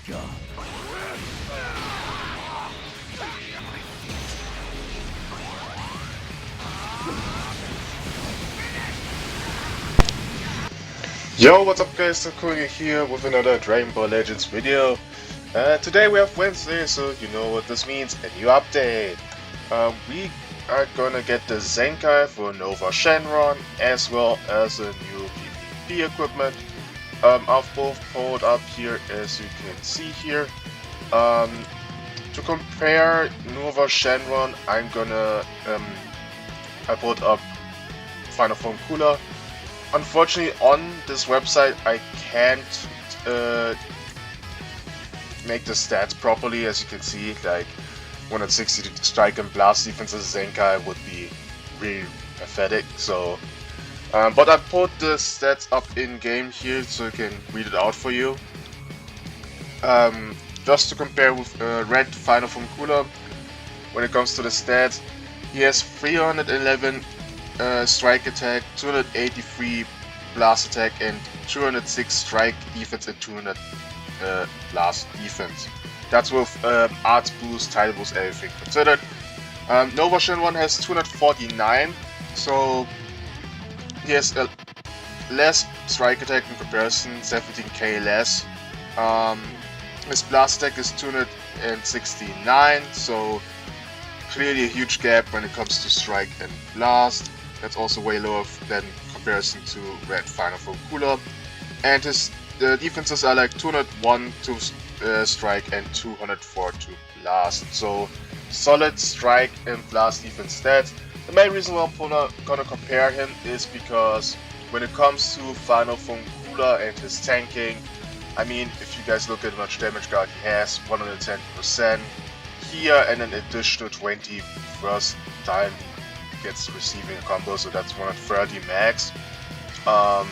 job. Yo, what's up guys, Sakuya here with another Dragonball Legends video. Today we have Wednesday, so you know what this means, a new update. We are gonna get the zenkai for Nuova Shenron, as well as a new PvP equipment. I've both pulled up here, as you can see here. To compare Nuova Shenron, I pulled up Final Form Cooler. Unfortunately, on this website, I can't make the stats properly. As you can see, like 160 strike and blast defenses, zenkai would be really pathetic. So, but I put the stats up in game here, so I can read it out for you. Just to compare with Red Final Form Cooler, when it comes to the stats, he has 311 strike attack, 283 blast attack, and 206 strike defense and 200 blast defense. That's with arts boost, title boost, everything considered. Nuova Shenron has 249, so he has less strike attack in comparison, 17k less. His blast attack is 269, so clearly a huge gap when it comes to strike and blast. That's also way lower than comparison to Red Final Form Cooler. And his defenses are like 201 to strike and 204 to blast. So solid strike and blast defense stats. The main reason why I'm gonna compare him is because when it comes to Final Form Cooler and his tanking, I mean, if you guys look at how much damage guard he has, 110% here, and an additional 20 first time he gets receiving a combo, so that's 130 max. And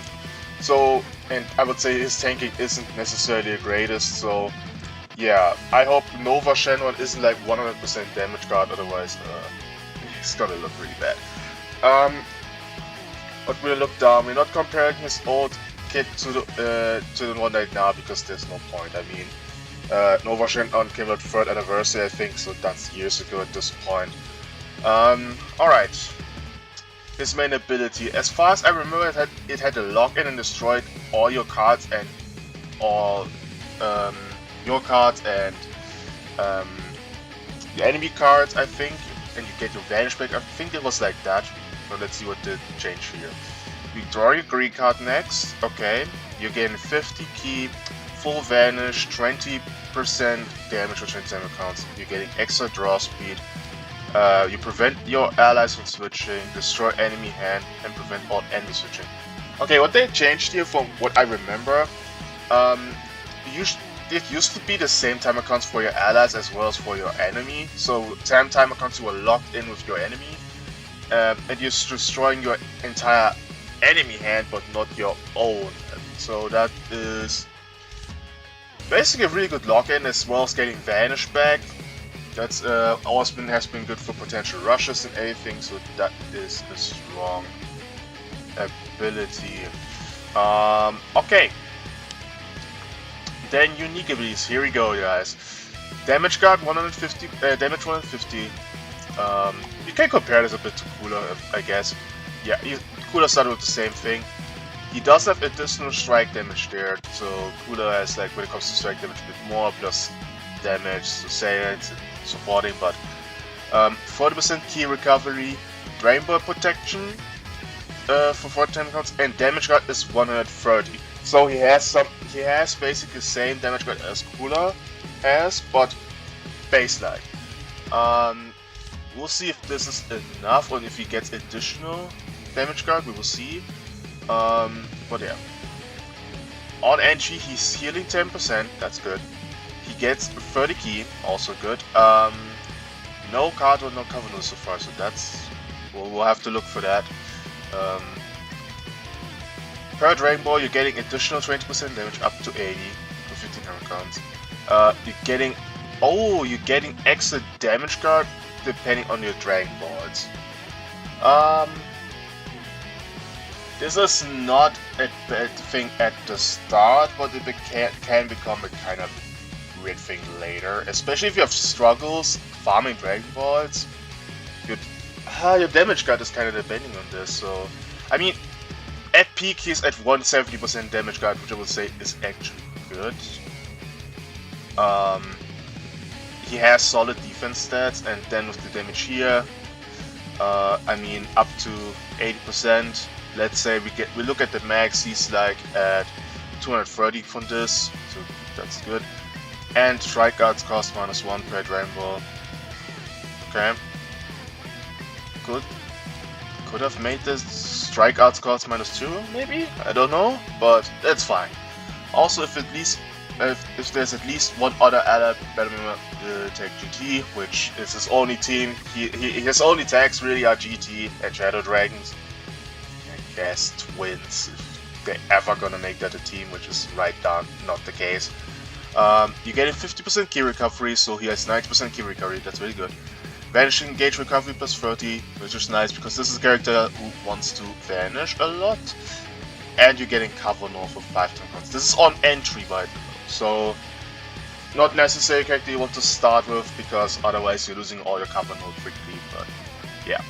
I would say his tanking isn't necessarily the greatest, so yeah, I hope Nuova Shenron isn't like 100% damage guard, otherwise it's gonna look really bad. But we'll look down. We're not comparing his old kit to the one right now because there's no point. I mean, Nuova Shenron came out 3rd anniversary, I think, so that's years ago at this point. Alright. His main ability. As far as I remember, it had a lock-in and destroyed all your cards and all your cards and the enemy cards, I think, and you get your vanish back. I think it was like that. So let's see what did change here. You draw your green card next. Okay. You gain 50 key, full vanish, 20% damage for 27 counts. You're getting extra draw speed. You prevent your allies from switching, destroy enemy hand, and prevent all enemy switching. Okay, what they changed here from what I remember, it used to be the same timer counts for your allies as well as for your enemy. So timer counts were locked in with your enemy, and you're destroying your entire enemy hand, but not your own. So that is basically a really good lock-in, as well as getting vanish back. That's always has been good for potential rushes and everything, so that is a strong ability. Okay. Then unique abilities. Here we go, guys. Damage guard 150, damage 150. You can compare this a bit to Cooler, I guess. Yeah, Cooler started with the same thing. He does have additional strike damage there, so Cooler has, like, when it comes to strike damage, a bit more plus damage, so say it's supporting, but 40% key recovery, Dragonball protection for 4 time counts, and damage guard is 130. So he has basically the same damage guard as Cooler has, but baseline. We'll see if this is enough or if he gets additional damage guard. We will see. But yeah, on entry he's healing 10%. That's good. He gets 30 key, also good. No card or no cover note so far, so that's we'll have to look for that. Per Dragonball, you're getting additional 20% damage up to 80 for 1500 counts. You're getting extra damage guard depending on your Dragon Balls. This is not a bad thing at the start, but it can become a kind of weird thing later, especially if you have struggles farming Dragon Balls. Your damage guard is kind of depending on this, so... I mean, at peak he's at 170% damage guard, which I would say is actually good. He has solid defense stats, and then with the damage here, I mean, up to 80%. Let's say we look at the max, he's like at 230 from this, so that's good. And strike guards cost -1 per Dragon Ball. Okay. Good. Could have made this strike guards cost -2, maybe? I don't know, but that's fine. Also, if there's at least one other allied battle member, take GT, which is his only team. His only tags really are GT and Shadow Dragons. I guess twins, if they're ever gonna make that a team, which is right down not the case. You get a 50% key recovery, so he has 90% key recovery, that's really good. Vanishing gauge recovery plus 30, which is nice because this is a character who wants to vanish a lot. And you're getting cover north of 5 times. This is on entry by the way, so not necessary character you want to start with because otherwise you're losing all your cover north quickly, but yeah.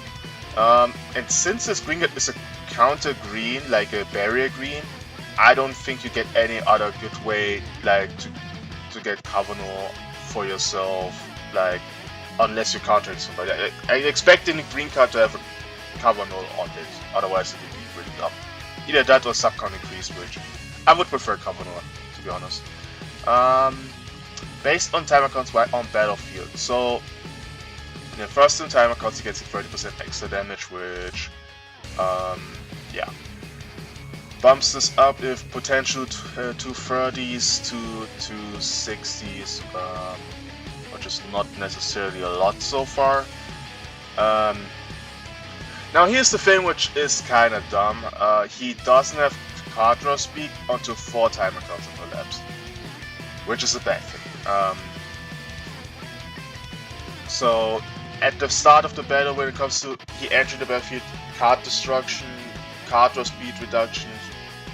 And since this green is a counter green, like a barrier green, I don't think you get any other good way like to get Kavanaugh for yourself, like unless you're countering somebody. I expect any green card to have a Kavanaugh on it, otherwise it would be really dumb. Either that or sub-count increase, which I would prefer Kavanaugh, to be honest. Based on timer counts on battlefield. So in the first 2 timer counts he gets 30% extra damage, which yeah. Bumps this up if potential 230s to 260s, which is not necessarily a lot so far. Now here's the thing which is kinda dumb. He doesn't have card draw speed until 4 timer counts overlaps, which is a bad thing. So at the start of the battle, when it comes to he entering the battlefield, card destruction, card draw speed reductions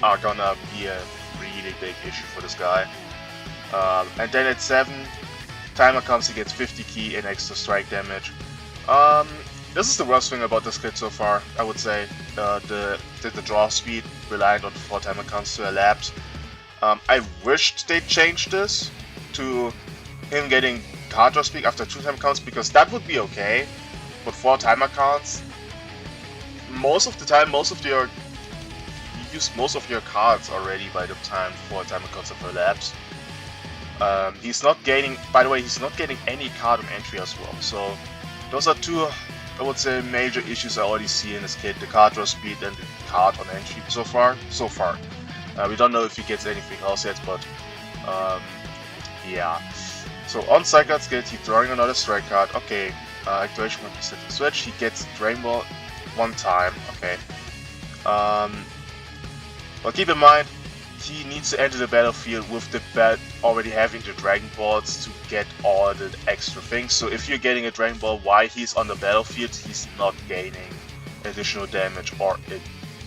are gonna be a really big issue for this guy. And then at 7 timer comes, he gets 50 key and extra strike damage. This is the worst thing about this kit so far, I would say. The draw speed relied on 4 timer counts to elapse. I wished they changed this to him getting card draw speed after 2 timer counts, because that would be okay. But 4 timer counts, most of the time, you use most of your cards already by the time 4 timer counts have elapsed. He's not gaining, by the way, he's not getting any card on entry as well. So those are 2, I would say, major issues I already see in this kit: the card draw speed and the card on entry so far. We don't know if he gets anything else yet, but yeah. So on side card skills, he's drawing another strike card. Okay, activation when set the switch. He gets Dragon Ball 1 time. Okay. But keep in mind, he needs to enter the battlefield with the already having the Dragon Balls to get all the extra things. So if you're getting a Dragon Ball while he's on the battlefield, he's not gaining additional damage or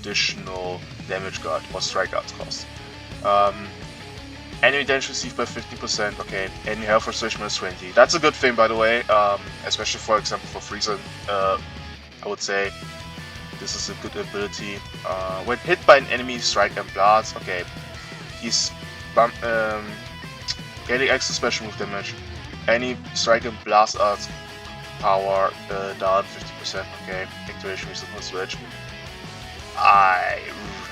additional damage guard or strike guards cost. Enemy damage received by 50%. Okay, enemy health restoration minus 20. That's a good thing, by the way, especially for example for Frieza. I would say this is a good ability. When hit by an enemy strike and blast, okay, he's getting extra special move damage. Any strike and blast arts power down 50%. Okay, activation reset switch. I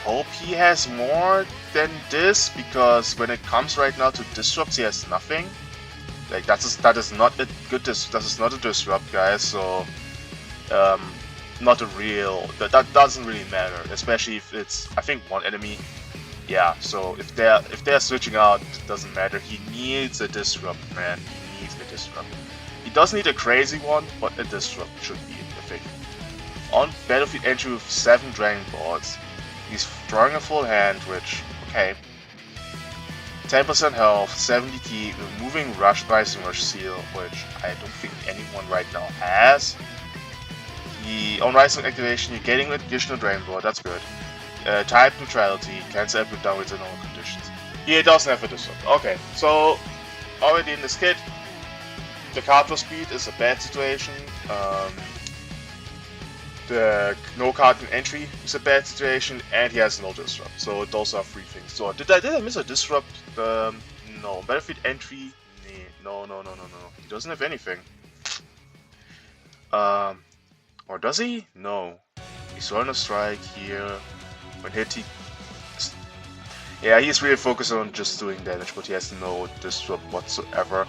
hope he has more than this, because when it comes right now to disrupts, he has nothing. Like that is not a good that is not a disrupt, guys. So not a real, that doesn't really matter, especially if it's, I think, 1 enemy. Yeah, so if they're switching out, it doesn't matter. He needs a disrupt, man. He needs a disrupt. He doesn't need a crazy one, but a disrupt should be the thing. On battlefield entry with 7 Dragon Balls, he's drawing a full hand, which, okay. 10% health, 70 key, removing Rising Rush Seal, which I don't think anyone right now has. On Rising activation, you're getting an additional Dragon Ball, that's good. Type neutrality, cancel up with downwards and all conditions. He doesn't have a disrupt. Okay, so already in this kit, the card draw speed is a bad situation. The no card in entry is a bad situation, and he has no disrupt. So those are 3 things. So did I miss a disrupt? No. Battlefield entry? No. He doesn't have anything. Or does he? No. He's on a strike here. When hit, he's really focused on just doing damage, but he has no disrupt whatsoever.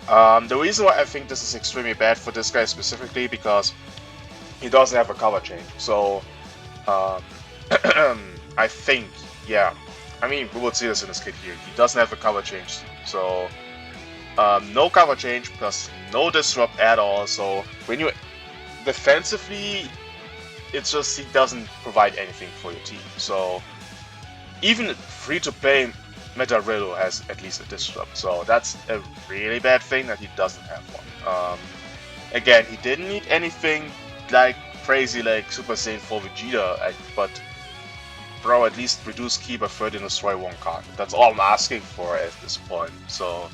The reason why I think this is extremely bad for this guy specifically, because he doesn't have a cover change. So, I think, I mean, we will see this in this kit here. He doesn't have a cover change. So, no cover change plus no disrupt at all. So, when you defensively, it's just he doesn't provide anything for your team. So, even free-to-play Metarillo has at least a disrupt. So, that's a really bad thing that he doesn't have one. Again, he didn't need anything like crazy like Super Saiyan 4 Vegeta, but bro, at least reduce key by 30 and destroy 1 card. That's all I'm asking for at this point. So,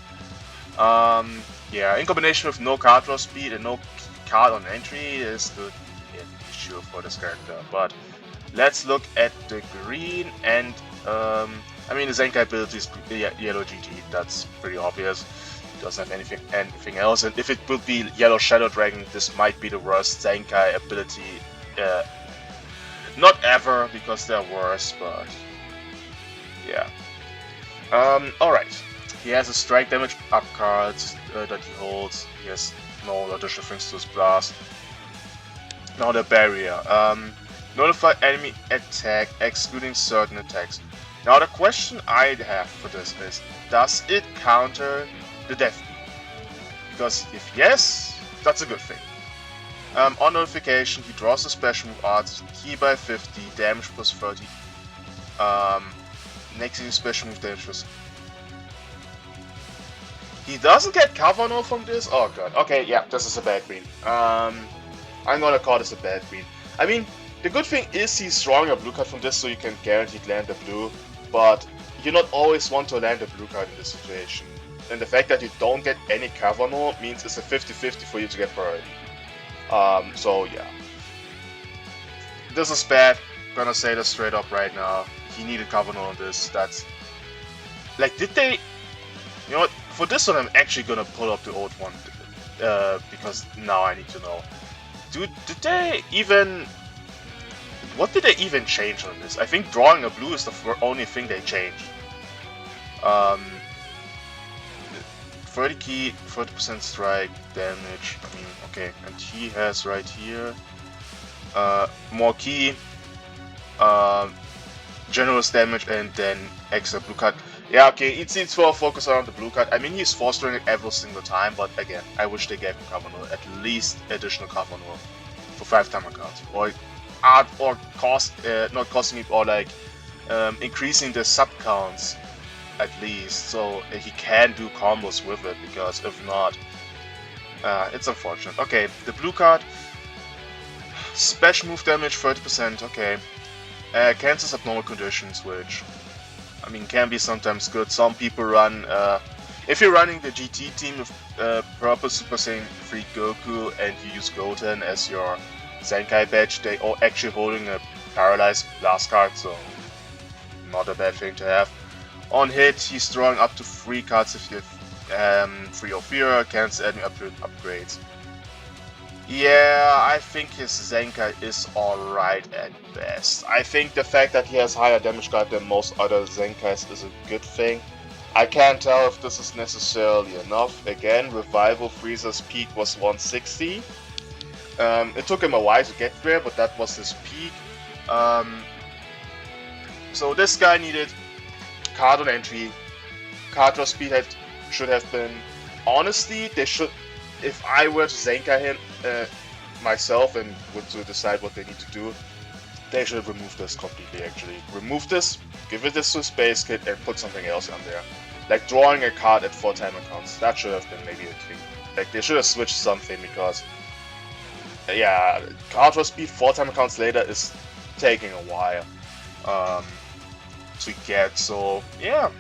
in combination with no card draw speed and no card on entry is the issue for this character. But let's look at the green, and I mean the zenkai ability is yellow GT. That's pretty obvious. Doesn't have anything else, and if it would be Yellow Shadow Dragon, this might be the worst zenkai ability. Not ever, because they're worse, but yeah. Alright. He has a strike damage up card that he holds. He has no additional things to his blast. Now the barrier. Notify enemy attack, excluding certain attacks. Now the question I have for this is, does it counter the death beam? Because if yes, that's a good thing. On notification, he draws a special move art, key by 50, damage plus 30. Next special move damage plus. He doesn't get cover no from this? Oh god. Okay, yeah, this is a bad green. I'm gonna call this a bad green. I mean, the good thing is he's drawing a blue card from this, so you can guaranteed land a blue, but you not always want to land a blue card in this situation. And the fact that you don't get any cover no means it's a 50-50 for you to get priority. So yeah. This is bad. Gonna say this straight up right now. He needed cover no on this. That's like, did they? You know what? For this one, I'm actually gonna pull up the old one because now I need to know. Did they even? What did they even change on this? I think drawing a blue is the only thing they changed. 30 key, 30% strike damage. I mean, okay, and he has right here more key, generous damage, and then extra blue card. Yeah, okay, it seems for focus on the blue card. I mean, he's fostering it every single time, but again, I wish they gave him cover no, at least additional cover no for 5-timer cards, or cost not costing it, or like increasing the sub counts at least, so he can do combos with it, because if not, it's unfortunate. Okay, the blue card, special move damage 30%, okay. Cancels abnormal conditions, which, I mean, can be sometimes good. Some people run, if you're running the GT team with purple Super Saiyan 3 Goku and you use Goten as your Zenkai badge, they are actually holding a paralyzed blast card, so not a bad thing to have. On hit, he's drawing up to 3 cards if you have 3 or fewer, cancel any upgrades. Yeah, I think his Zenkai is alright at best. I think the fact that he has higher damage card than most other Zenkais is a good thing. I can't tell if this is necessarily enough. Again, Revival Frieza's peak was 160. It took him a while to get there, but that was his peak. So this guy needed card on entry, card draw speed should have been. Honestly, they should. If I were to Zenkai him myself and were to decide what they need to do, they should remove this completely. Actually, remove this, give it this to Space Kid, and put something else on there. Like drawing a card at 4-timer counts. That should have been maybe a thing. Like they should have switched something, because yeah, card draw speed 4-timer counts later is taking a while to get. So yeah.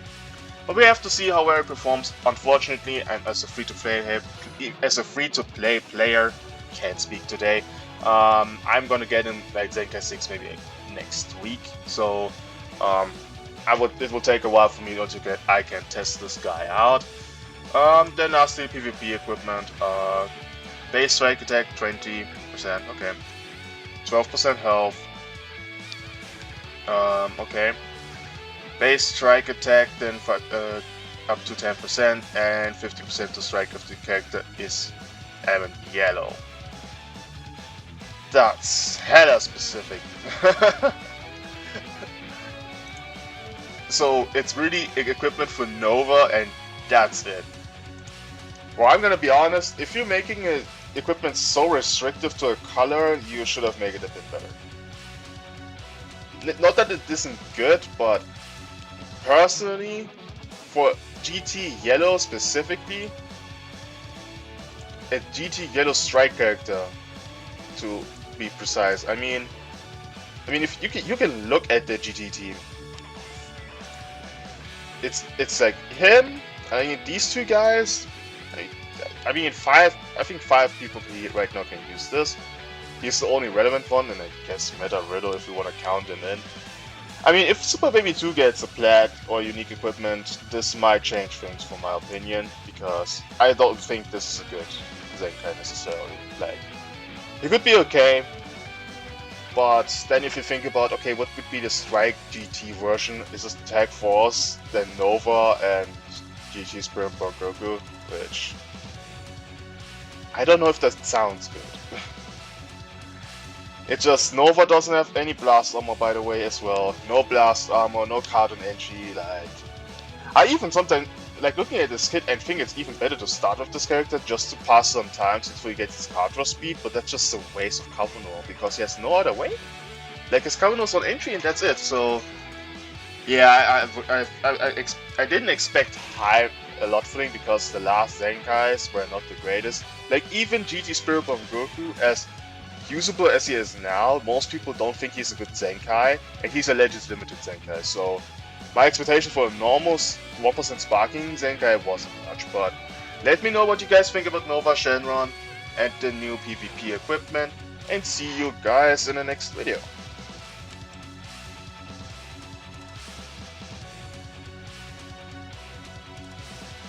But we have to see how well it performs. Unfortunately, I'm as a free-to-play player, can't speak today. I'm gonna get in like Zenkai 6 maybe next week, so it will take a while for me until I can test this guy out. Then lastly, PvP equipment. Base strike attack 20%, okay. 12% health. Okay. Base strike attack then up to 10% and 50% to strike if the character is yellow. That's hella specific. So it's really equipment for Nuova and that's it. Well, I'm gonna be honest, if you're making equipment so restrictive to a color, you should have made it a bit better. Not that it isn't good, but personally, for GT Yellow specifically, a GT Yellow strike character, to be precise. I mean, if you can look at the GT team, it's like him. I mean, these two guys. I think 5 people right now can use this. He's the only relevant one, and I guess Meta Riddle if you want to count him in. I mean, if Super Baby 2 gets a plat or unique equipment, this might change things for my opinion, because I don't think this is a good Zenkai necessarily. Like, it could be okay, but then if you think about, okay, what would be the Strike GT version? Is this Tag Force, then Nuova, and GT Spirit Bomb Goku, which I don't know if that sounds good. It's just Nuova doesn't have any blast armor, by the way, as well. No blast armor, no card on entry. Like, I even sometimes like looking at this kit and think it's even better to start with this character just to pass some time until he gets his card draw speed. But that's just a waste of Kavanor because he has no other way. Like, his Kavanor's on entry and that's it. So yeah, I didn't expect a lot for him because the last Zenkais were not the greatest. Like, even GT Spirit Bomb Goku, as usable as he is now, most people don't think he's a good Zenkai, and he's a Legends Limited Zenkai, so my expectation for a normal 1% sparking Zenkai wasn't much, but let me know what you guys think about Nuova Shenron and the new PvP equipment, and see you guys in the next video.